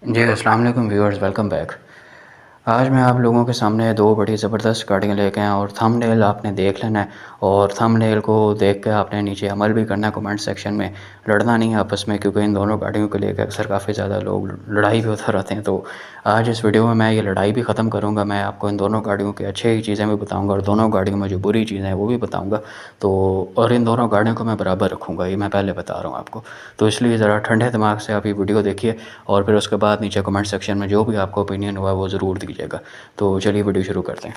जी, अस्सलाम वालेकुम viewers, welcome back. आज मैं आप लोगों के सामने दो बड़ी ज़बरदस्त गाड़ियाँ लेके आया हूँ और थंबनेल आपने देख लेना है और थंबनेल को देख के आपने नीचे अमल भी करना है। कमेंट सेक्शन में लड़ना नहीं है आपस में, क्योंकि इन दोनों गाड़ियों को लेकर अक्सर काफ़ी ज़्यादा लोग लड़ाई भी होते रहते हैं। तो आज इस वीडियो में मैं ये लड़ाई भी ख़त्म करूँगा। मैं आपको इन दोनों गाड़ियों की अच्छी चीज़ें भी बताऊँगा और दोनों गाड़ियों में जो बुरी चीज़ें हैं वो भी बताऊँगा। तो और इन दोनों गाड़ियों को मैं बराबर रखूँगा, ये मैं पहले बता रहा हूँ आपको। तो इसलिए ज़रा ठंडे दिमाग से आप ये वीडियो देखिए और फिर उसके बाद नीचे कमेंट सेक्शन में जो भी आपका ओपिनियन हुआ वो ज़रूर दीजिएगा। तो चलिए वीडियो शुरू करते हैं।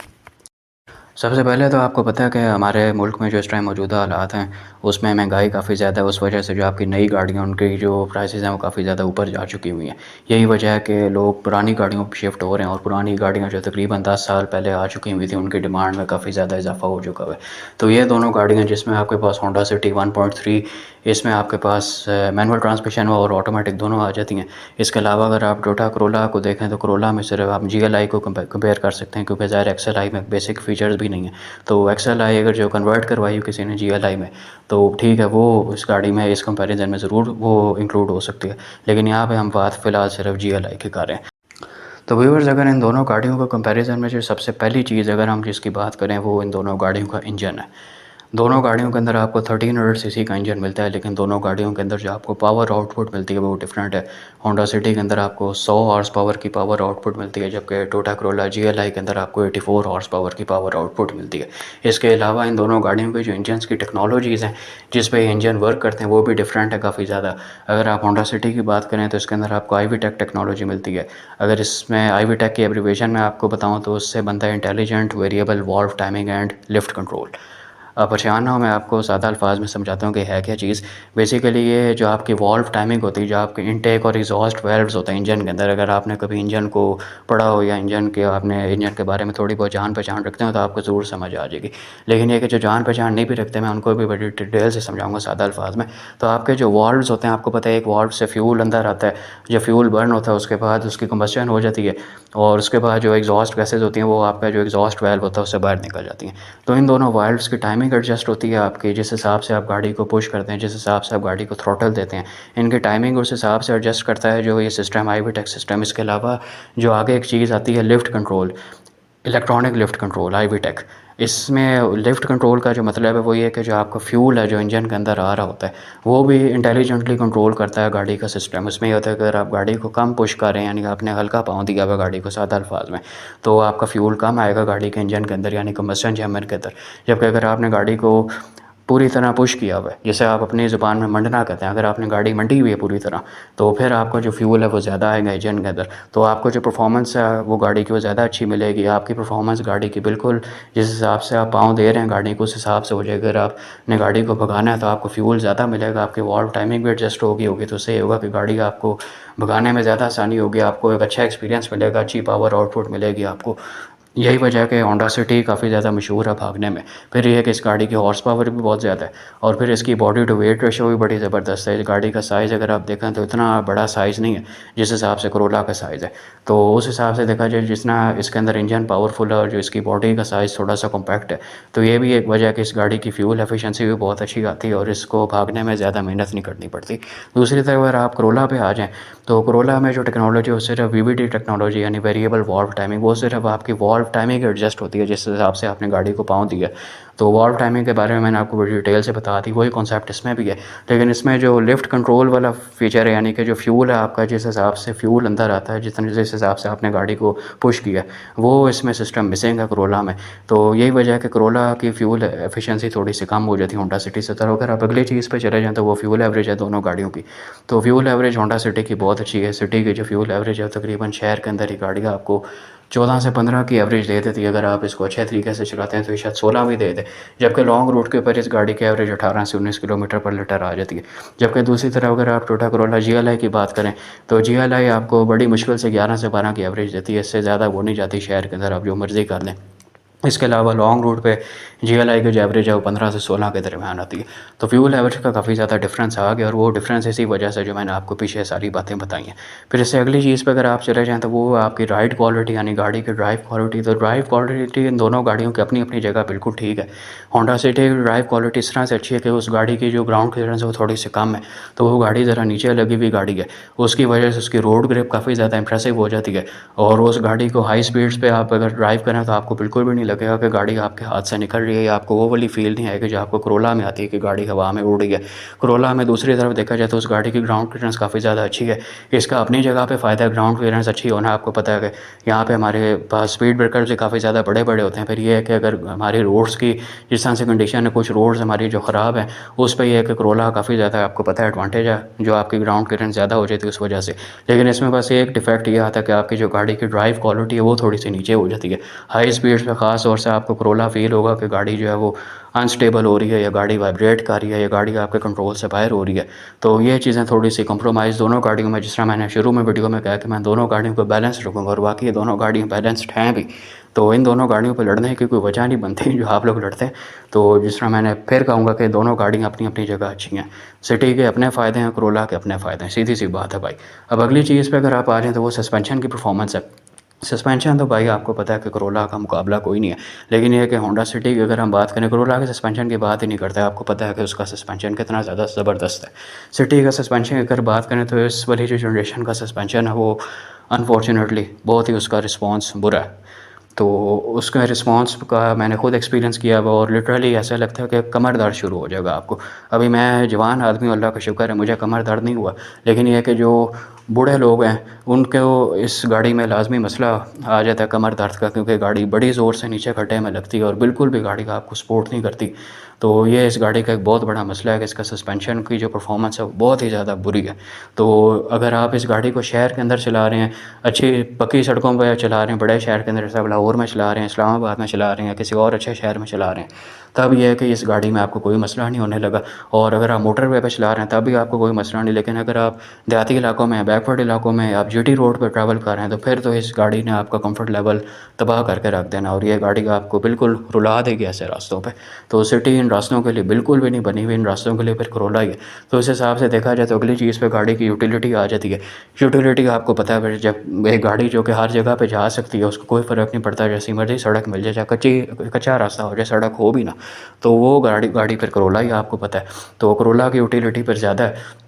सबसे पहले तो आपको पता है कि हमारे मुल्क में जो इस टाइम मौजूदा हालात हैं उसमें महंगाई काफ़ी ज़्यादा है। उस वजह से जो आपकी नई गाड़ियाँ उनकी जो प्राइसेस हैं वो काफ़ी ज़्यादा ऊपर जा चुकी हुई हैं। यही वजह है कि लोग पुरानी गाड़ियों पर शिफ्ट हो रहे हैं और पुरानी गाड़ियाँ जो तकरीबन 10 साल पहले आ चुकी हुई थी उनकी डिमांड में काफ़ी ज़्यादा इजाफा हो चुका है। तो ये दोनों गाड़ियाँ, जिसमें आपके पास होंडा सिटी 1.3, इसमें आपके पास मैनुअल ट्रांसमिशन और ऑटोमेटिक दोनों आ जाती हैं। इसके अलावा अगर आप टोयोटा करोला को देखें तो करोला में सिर्फ आप GLI को कंपेयर कर सकते हैं, क्योंकि ज़ाहिर XLI में बेसिक फ़ीचर्स भी नहीं है। तो XLI अगर जो कन्वर्ट करवाई हो किसी ने GLI में तो ठीक है, वो इस गाड़ी में इस कंपैरिजन में ज़रूर वो इंक्लूड हो सकती है। लेकिन यहाँ पे हम बात फ़िलहाल सिर्फ GLI की कर रहे हैं। तो व्यूअर्स, अगर इन दोनों गाड़ियों को कंपैरिजन में जो सबसे पहली चीज़ अगर हम जिसकी बात करें वो इन दोनों गाड़ियों का इंजन है। दोनों गाड़ियों के अंदर आपको 1300 सीसी का इंजन मिलता है, लेकिन दोनों गाड़ियों के अंदर जो आपको पावर आउटपुट मिलती है वो डिफरेंट है। होंडा सिटी के अंदर आपको 100 हॉर्स पावर की पावर आउटपुट मिलती है, जबकि टोयोटा करोला GLI के अंदर आपको 84 हॉर्स पावर की पावर आउटपुट मिलती है। इसके अलावा इन दोनों गाड़ियों की जो इंजन की टेक्नोलॉजीज़ हैं जिस पे इंजन वर्क करते हैं वो भी डिफरेंट है काफ़ी ज़्यादा। अगर आप होंडा सिटी की बात करें तो इसके अंदर आपको IVTEC टेक्नोलॉजी मिलती है। अगर इसमें IVTEC की एब्रीवेशन में आपको बताऊँ तो उससे बनता है intelligent variable valve timing and lift control. परेशान ना हो, मैं आपको सादा अल्फाज में समझाता हूँ कि है क्या चीज़। बेसिकली ये जो आपकी वाल्व टाइमिंग होती है, जो आपके इनटेक और एग्जॉस्ट वाल्व्स होते हैं इंजन के अंदर, अगर आपने कभी इंजन को पढ़ा हो या इंजन के बारे में थोड़ी बहुत जान पहचान रखते हो तो आपको ज़रूर समझ आ जाएगी। लेकिन ये कि जो जान पहचान नहीं भी रखते, मैं उनको भी बड़ी डिटेल से समझाऊंगा सादा अल्फाज में। तो आपके जो वाल्व्स होते हैं, आपको पता है एक वाल्व से फ्यूल अंदर आता है, जब फ्यूल बर्न होता है उसके बाद उसकी कंबस्शन हो जाती है और उसके बाद जो एग्जॉस्ट गैसेज होती हैं वो आपका जो एग्जॉस्ट वाल्व होता है उससे बाहर निकल जाती हैं। तो इन दोनों वाल्व्स की टाइमिंग एडजस्ट होती है आपकी, जिस हिसाब से आप गाड़ी को पुश करते हैं, जिस हिसाब से आप गाड़ी को थ्रॉटल देते हैं, इनकी टाइमिंग उस हिसाब से एडजस्ट करता है जो ये सिस्टम IVTEC सिस्टम। इसके अलावा जो आगे एक चीज़ आती है lift control, electronic lift control IVTEC। इसमें लिफ्ट कंट्रोल का जो मतलब है वो ये है कि जो आपका फ्यूल है जो इंजन के अंदर आ रहा होता है वो भी इंटेलिजेंटली कंट्रोल करता है गाड़ी का सिस्टम। उसमें ये होता है कि अगर आप गाड़ी को कम पुश कर रहे हैं, यानी कि आपने हल्का पाँव दिया हुआ गाड़ी को सादा अल्फाज में, तो आपका फ्यूल कम आएगा गाड़ी के इंजन के अंदर, यानी कंबस्शन चैम्बर के अंदर। जबकि अगर आपने गाड़ी को पूरी तरह पुश किया हुआ है, जैसे आप अपनी ज़ुबान में मंडना कहते हैं, अगर आपने गाड़ी मंडी हुई है पूरी तरह, तो फिर आपका जो फ्यूल है वो ज़्यादा आएगा इंजन के अंदर। तो आपको जो परफॉर्मेंस है वो गाड़ी की वो ज़्यादा अच्छी मिलेगी। आपकी परफॉर्मेंस गाड़ी की बिल्कुल जिस हिसाब से आप पाँव दे रहे हैं गाड़ी को उस हिसाब से हो जाएगी। अगर आपने गाड़ी को भगाना है तो आपको फ्यूल ज़्यादा मिलेगा, आपकी वाल्व टाइमिंग भी एडजस्ट होगी तो उससे ये होगा कि गाड़ी आपको भगाने में ज़्यादा आसानी होगी, आपको एक अच्छा एक्सपीरियंस मिलेगा, अच्छी पावर आउटपुट मिलेगी आपको। यही वजह है कि होंडा सिटी काफ़ी ज़्यादा मशहूर है भागने में। फिर ये है कि इस गाड़ी की हॉर्स पावर भी बहुत ज़्यादा है और फिर इसकी बॉडी टू वेट रेशो भी बड़ी ज़बरदस्त है। इस गाड़ी का साइज़ अगर आप देखें तो इतना बड़ा साइज़ नहीं है जिस हिसाब से करोला का साइज़ है। तो उस हिसाब से देखा जाए जितना इसके अंदर इंजन पावरफुल है और जो इसकी बॉडी का साइज़ थोड़ा सा कॉम्पैक्ट है, तो ये भी एक वजह है कि इस गाड़ी की फ्यूल एफिशिएंसी भी बहुत अच्छी आती है और इसको भागने में ज़्यादा मेहनत नहीं करनी पड़ती। दूसरी तरफ अगर आप करोला पे आ जाएँ तो करोला में जो टेक्नोलॉजी वो सिर्फ VVT टेक्नोलॉजी, यानी वेरिएबल वाल्व टाइमिंग, वो सिर्फ आपकी वाल्व टाइमिंग एडजस्ट होती है जिस हिसाब से आपने गाड़ी को पाँव दिया। तो वाल्व टाइमिंग के बारे में मैंने आपको बड़ी डिटेल से बता दी, वही कॉन्सेप्ट इसमें भी है। लेकिन इसमें जो लिफ्ट कंट्रोल वाला फीचर है, यानी कि जो फ्यूल है आपका, जिस हिसाब से फ्यूल अंदर आता है, जिस हिसाब से आपने गाड़ी को पुश किया, वो इसमें सिस्टम मिसिंग है करोला में। तो यही वजह है कि करोला की फ्यूल एफिशिएंसी थोड़ी सी कम हो जाती है होंडा सिटी से। तरह अगर आप अगली चीज़ पे चले जाएँ तो वो फ्यूल एवरेज है दोनों गाड़ियों की। तो फ्यूल एवरेज होंडा सिटी की बहुत अच्छी है। सिटी की जो फ्यूल एवरेज है तकरीबन शहर के अंदर ही गाड़ियाँ आपको 14 से 15 की एवरेज दे देती है। अगर आप इसको अच्छे तरीके से चलाते हैं तो ये शायद 16 भी दे दे, जबकि लॉन्ग रूट के ऊपर इस गाड़ी की एवरेज 18 से 19 किलोमीटर पर लीटर आ जाती है। जबकि दूसरी तरफ अगर आप टोयोटा करोला GLI की बात करें तो GLI आपको बड़ी मुश्किल से 11 से 12 की एवरेज देती है, इससे ज़्यादा वो नहीं जाती शहर के अंदर, आप जो मर्ज़ी कर लें। इसके अलावा लॉन्ग रूट पे GLI की जो एवरेज है वो 15 से 16 के दरमियान आती है। तो फ्यूल एवरेज का काफ़ी ज़्यादा डिफरेंस आ गया, और वो डिफरेंस इसी वजह से जो मैंने आपको पीछे सारी बातें बताई हैं। फिर इससे अगली चीज़ पे अगर आप चले जाएँ तो वो आपकी राइड क्वालिटी, यानी गाड़ी की ड्राइव क्वालिटी। तो ड्राइव क्वालिटी इन दोनों गाड़ियों की अपनी अपनी जगह बिल्कुल ठीक है। होंडा सिटी की ड्राइव क्वालिटी इस तरह से अच्छी है कि उस गाड़ी की जो ग्राउंड क्लियरेंस है वो थोड़ी सी कम है, तो वो गाड़ी ज़रा नीचे लगी हुई गाड़ी है, उसकी वजह से उसकी रोड ग्रिप काफ़ी ज़्यादा इंप्रेसिव हो जाती है। और उस गाड़ी को हाई स्पीड्स पे आप अगर ड्राइव करें तो आपको बिल्कुल भी नहीं लगेगा कि गाड़ी आपके हाथ से निकल रही है, या आपको वो वाली फील नहीं आएगी जो आपको करोला में आती है कि गाड़ी हवा में उड़ रही है। करोला में दूसरी तरफ देखा जाए तो उस गाड़ी की ग्राउंड क्लियरेंस काफ़ी ज़्यादा अच्छी है। इसका अपनी जगह पे फ़ायदा है, ग्राउंड क्लियरेंस अच्छी होना। आपको पता है कि यहाँ पे हमारे पास स्पीड ब्रेकर्स भी काफ़ी ज़्यादा बड़े बड़े होते हैं। फिर ये है कि अगर हमारी रोड्स की जिस तरह से कंडीशन है, कुछ रोड्स हमारी जो ख़राब हैं, उस पर यह है कि करोला काफ़ी ज़्यादा आपको पता है एडवांटेज है, जो आपकी ग्राउंड क्लियरेंस ज़्यादा हो जाती है उस वजह से। लेकिन इसमें बस एक डिफेक्ट ये आता है कि आपकी जो गाड़ी की ड्राइव क्वालिटी है वो थोड़ी सी नीचे हो जाती है। हाई स्पीड्स पे ख़ास तौर से आपको करोला फील होगा कि गाड़ी जो है वो अनस्टेबल हो रही है, या गाड़ी वाइब्रेट कर रही है, या गाड़ी आपके कंट्रोल से बाहर हो रही है। तो ये चीज़ें थोड़ी सी कंप्रोमाइज़ दोनों गाड़ियों में, जिस तरह मैंने शुरू में वीडियो में कहा कि मैं दोनों गाड़ियों को बैलेंस रखूँगा, और वाकई दोनों गाड़ियाँ बैलेंस्ड हैं भी। तो इन दोनों गाड़ियों पर लड़ने की कोई वजह नहीं बनती जो आप लोग लड़ते हैं। तो जिस तरह मैंने फिर कहूँगा कि दोनों गाड़ियाँ अपनी अपनी जगह अच्छी हैं। सिटी के अपने फ़ायदे हैं, करोला के अपने फ़ायदे हैं, सीधी सी बात है भाई। अब अगली चीज़ पे अगर आप आ जाएँ तो वो सस्पेंशन की परफॉर्मेंस है। सस्पेंशन तो भाई आपको पता है कि करोला का मुकाबला कोई नहीं है। लेकिन ये है कि होंडा सिटी की अगर हम बात करें, करोला के सस्पेंशन की बात ही नहीं करते। आपको पता है कि उसका सस्पेंशन कितना ज़्यादा ज़बरदस्त है। सिटी का सस्पेंशन की अगर बात करें तो इस वाली जो जनरेशन का सस्पेंशन है वो अनफॉर्चुनेटली बहुत ही उसका रिस्पॉन्स बुरा है। तो उसका रिस्पॉन्स का मैंने खुद एक्सपीरियंस किया हुआ, और लिटरली ऐसा लगता है कि कमर दर्द शुरू हो जाएगा आपको। अभी मैं जवान आदमी हूँ, अल्लाह का शुक्र है मुझे कमर दर्द नहीं हुआ। लेकिन ये है कि जो बूढ़े लोग हैं उनको इस गाड़ी में लाजमी मसला आ जाता है कमर दर्द का, क्योंकि गाड़ी बड़ी ज़ोर से नीचे खड्डे में लगती है और बिल्कुल भी गाड़ी का आपको सपोर्ट नहीं करती। तो ये इस गाड़ी का एक बहुत बड़ा मसला है कि इसका सस्पेंशन की जो परफॉर्मेंस है वो बहुत ही ज़्यादा बुरी है। तो अगर आप इस गाड़ी को शहर के अंदर चला रहे हैं, अच्छी पक्की सड़कों पर चला रहे हैं, बड़े शहर के अंदर जैसे लाहौर में चला रहे हैं, इस्लामाबाद में चला रहे हैं, किसी और अच्छे शहर में चला रहे हैं, तब यह है कि इस गाड़ी में आपको कोई मसला नहीं होने लगा। और अगर आप मोटरवे पे चला रहे हैं तब भी आपको कोई मसला नहीं। लेकिन अगर आप देहाती इलाकों में, बैकवर्ड इलाकों में, आप GT रोड पर ट्रैवल कर रहे हैं, तो फिर तो इस गाड़ी ने आपका कंफर्ट लेवल तबाह करके रख देना, और ये गाड़ी आपको बिल्कुल रुला देगी ऐसे रास्तों पे। तो सिटी इन रास्तों के लिए बिल्कुल भी नहीं बनी हुई, इन रास्तों के लिए फिर करोला ही है। तो इस हिसाब से देखा जाए तो अगली चीज़ पे गाड़ी की यूटिलिटी आ जाती है। यूटिलिटी आपको पता है, फिर जब एक गाड़ी जो कि हर जगह पे जा सकती है उसको कोई फ़र्क नहीं पड़ता, जैसी मर्ज़ी सड़क मिल जाए, चाहे कच्चा रास्ता हो जाए, सड़क हो भी ना, तो वो गाड़ी गाड़ी फिर करोला ही आपको पता है। तो करोला की यूटिलिटी पर ज़्यादा है।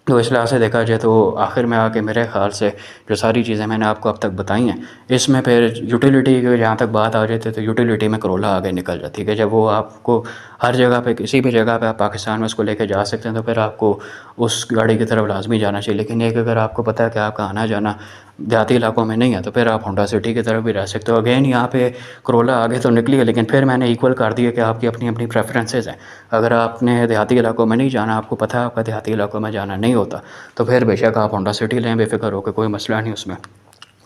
तो इस लिहाज से देखा जाए तो आखिर में आके मेरे ख़्याल से जो सारी चीज़ें मैंने आपको अब तक बताई हैं, इसमें फिर यूटिलिटी की जहाँ तक बात आ जाती है तो यूटिलिटी में करोला आगे निकल जाती है कि जब वो आपको हर जगह पे, किसी भी जगह पे आप पाकिस्तान में उसको लेके जा सकते हैं, तो फिर आपको उस गाड़ी की तरफ लाजमी जाना चाहिए। लेकिन एक अगर आपको पता है कि आपका आना जाना देहाती इलाकों में नहीं है, तो फिर आप होंडा सिटी की तरफ भी रह सकते हो। अगेन यहाँ पे करोला आगे तो निकली है, लेकिन फिर मैंने इक्वल कर दिया कि आपकी अपनी अपनी प्रेफरेंसेस हैं। अगर आपने देहाती इलाकों में नहीं जाना, आपको पता है आपका देहाती इलाकों में जाना नहीं होता, तो फिर बेशक आप होंडा सिटी लें, बेफिक्र होकर, कोई मसला नहीं उसमें।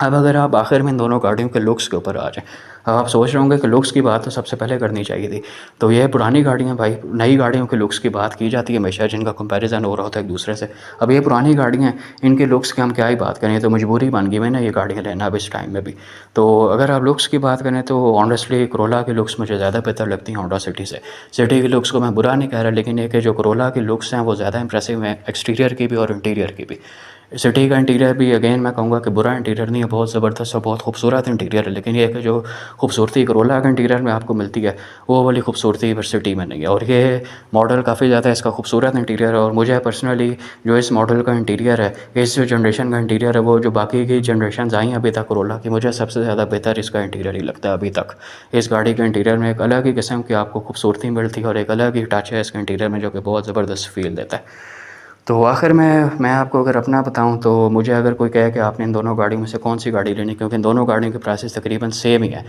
अब अगर आप आखिर में इन दोनों गाड़ियों के लुक्स के ऊपर आ जाएँ, अब आप सोच रहे होंगे कि लुक्स की बात तो सबसे पहले करनी चाहिए थी। तो ये पुरानी गाड़ियाँ भाई, नई गाड़ियों के लुक्स की बात की जाती है हमेशा, जिनका कंपैरिजन हो रहा होता है एक दूसरे से। अब ये पुरानी गाड़ियाँ हैं, इनके लुक्स की हम क्या ही बात करें, तो मजबूरी बन गई है ना ये गाड़ियाँ लेना अब इस टाइम में भी। तो अगर आप लुक्स की बात करें तो ऑनेस्टली करोला के लुक्स मुझे ज़्यादा बेहतर लगती हैं होंडा सिटी से। सिटी के लुक्स को मैं बुरा नहीं कह रहा, लेकिन ये कि जो करोला के लुक्स हैं वो ज़्यादा इंप्रेसिव हैं, एक्सटीरियर की भी और इंटीरियर की भी। सिटी का इंटीरियर भी अगेन मैं कहूँगा कि बुरा इंटीरियर नहीं है, बहुत ज़बरदस्त और बहुत खूबसूरत इंटीरियर है। लेकिन ये है कि जो खूबसूरती करोला के इंटीरियर में आपको मिलती है, वो वाली खूबसूरती फिर सिटी में नहीं है। और ये मॉडल काफ़ी ज़्यादा इसका खूबसूरत इंटीरियर है, और मुझे पर्सनली जो इस मॉडल का इंटीरियर है, इस जो जनरेशन का इंटीरियर है, वो जो बाकी की जनरेशन आई हैं अभी तक करोला की, मुझे सबसे ज़्यादा बेहतर इसका इंटीरियर ही लगता है अभी तक। इस गाड़ी के इंटीरियर में एक अलग ही किस्म की आपको खूबसूरती मिलती है, और एक अलग ही टच है इसके इंटीरियर में जो कि बहुत ज़बरदस्त फील देता है। तो आखिर में मैं आपको अगर अपना बताऊं, तो मुझे अगर कोई कहे कि आपने इन दोनों गाड़ियों में से कौन सी गाड़ी लेनी, क्योंकि इन दोनों गाड़ियों के प्राइसेस तकरीबन सेम ही है,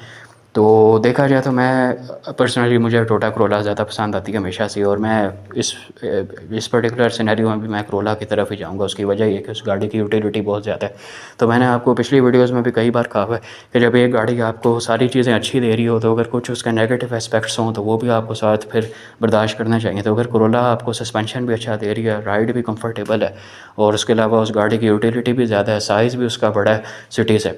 तो देखा जाए तो मैं पर्सनली, मुझे टोयोटा करोला ज़्यादा पसंद आती है हमेशा से, और मैं इस पर्टिकुलर सिनेरियो में भी मैं करोला की तरफ ही जाऊंगा। उसकी वजह ये है कि उस गाड़ी की यूटिलिटी बहुत ज़्यादा है। तो मैंने आपको पिछली वीडियोज़ में भी कई बार कहा है कि जब एक गाड़ी आपको सारी चीज़ें अच्छी दे रही हो, तो अगर कुछ उसका नेगेटिव एस्पेक्ट्स हों तो वो भी आपको साथ फिर बर्दाश्त करना चाहिए। तो अगर करोला आपको सस्पेंशन भी अच्छा दे रही है, राइड भी कंफर्टेबल है, और उसके अलावा उस गाड़ी की यूटिलिटी भी ज़्यादा है, साइज़ भी उसका बड़ा है सिटी से,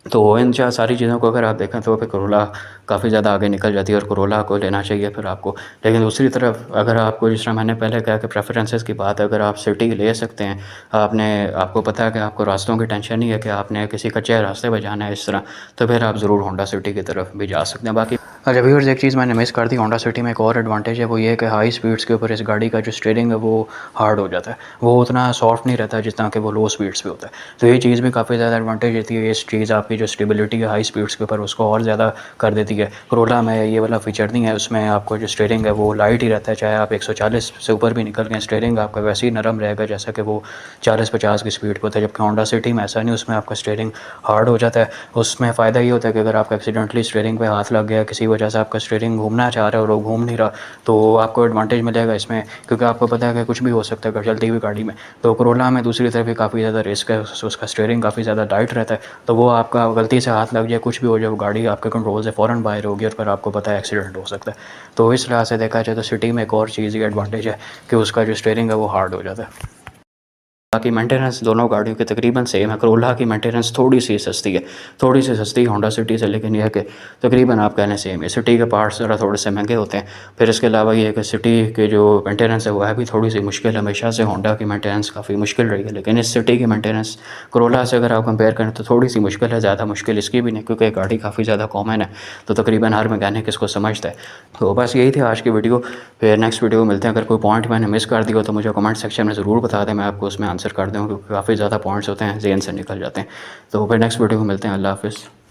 तो इन सारी चीज़ों को अगर आप देखें तो फिर Corolla काफ़ी ज़्यादा आगे निकल जाती है और Corolla को लेना चाहिए फिर आपको। लेकिन दूसरी तरफ अगर आपको, जिस तरह मैंने पहले कहा कि प्रेफरेंसेस की बात है, अगर आप सिटी ले सकते हैं, आपको पता है कि आपको रास्तों की टेंशन नहीं है कि आपने किसी कच्चे रास्ते पर जाना है इस तरह, तो फिर आप ज़रूर होंडा सिटी की तरफ भी जा सकते हैं। बाकी अच्छा व्यूअर्स, एक चीज़ मैंने मिस कर दी होंडा सिटी में, एक और एडवांटेज है, वो ये है कि हाई स्पीड्स के ऊपर इस गाड़ी का जो स्टीयरिंग है वो हार्ड हो जाता है, वो उतना सॉफ्ट नहीं रहता जितना कि वो लो स्पीड्स पे होता है। तो ये चीज़ भी काफ़ी ज़्यादा एडवांटेज देती है, इस चीज़ आपकी जो स्टेबिलिटी है हाई स्पीड्स के ऊपर उसको और ज़्यादा कर देती है। Corolla में ये वाला फीचर नहीं है, उसमें आपको जो स्टीयरिंग है वो लाइट ही रहता है, चाहे आप 140 से ऊपर भी निकल गए स्टीयरिंग आपका वैसे ही नरम रहेगा जैसा कि वो 40-50 की स्पीड पर होता है। जबकि होंडा सिटी में ऐसा नहीं, उसमें आपका स्टीयरिंग हार्ड हो जाता है। उसमें फ़ायदा ये होता है कि अगर आपका एक्सीडेंटली स्टीयरिंग पे हाथ लग गया, किसी वजह से आपका स्टीयरिंग घूमना चाह रहा है और वो घूम नहीं रहा, तो आपको एडवांटेज मिलेगा इसमें, क्योंकि आपको पता है कि कुछ भी हो सकता है चलती हुई गाड़ी में। तो Corolla में दूसरी तरफ भी काफ़ी ज़्यादा रिस्क है, उसका स्टीयरिंग काफ़ी ज़्यादा टाइट रहता है, तो वो आपका गलती से हाथ लग जाए, कुछ भी हो जाए, वो गाड़ी आपके कंट्रोल से फ़ौरन बाहर होगी और फिर आपको पता है एक्सीडेंट हो सकता है। तो इस लिहाज से देखा जाए तो सिटी में एक और चीज़ ये एडवांटेज है कि उसका जो स्टीयरिंग है वो हार्ड हो जाता है। बाकी मेंटेनेंस दोनों गाड़ियों की तकरीबन सेम है। Corolla की मेंटेनेंस थोड़ी सी सस्ती है, थोड़ी सी सस्ती होंडा सिटी से, लेकिन यह है कि तकरीबन आप कह लें सेम है। सिटी के पार्ट्स ज़रा थोड़े से महंगे होते हैं। फिर इसके अलावा ये है कि सिटी के जो मेंटेनेंस है वो है भी थोड़ी सी मुश्किल है, हमेशा से होंडा की मेंटेनेंस काफ़ी मुश्किल रही है, लेकिन इस सिटी की मेंटेनेंस Corolla से अगर आप कंपेयर करें तो थोड़ी सी मुश्किल है, ज़्यादा मुश्किल इसकी भी नहीं, क्योंकि गाड़ी काफ़ी ज़्यादा कॉमन है, तो तकरीबन हर मैकेनिक इसको समझता है। तो बस यही थी आज की वीडियो, फिर नेक्स्ट वीडियो मिलते हैं। अगर कोई पॉइंट मैंने मिस कर दिया तो मुझे कमेंट सेक्शन में ज़रूर बता दें, मैं आपको उसमें आंसर कर दूँ, क्योंकि काफ़ी ज़्यादा पॉइंट्स होते हैं ज़हन से निकल जाते हैं। तो फिर नेक्स्ट वीडियो में मिलते हैं। अल्लाह हाफ़िज़।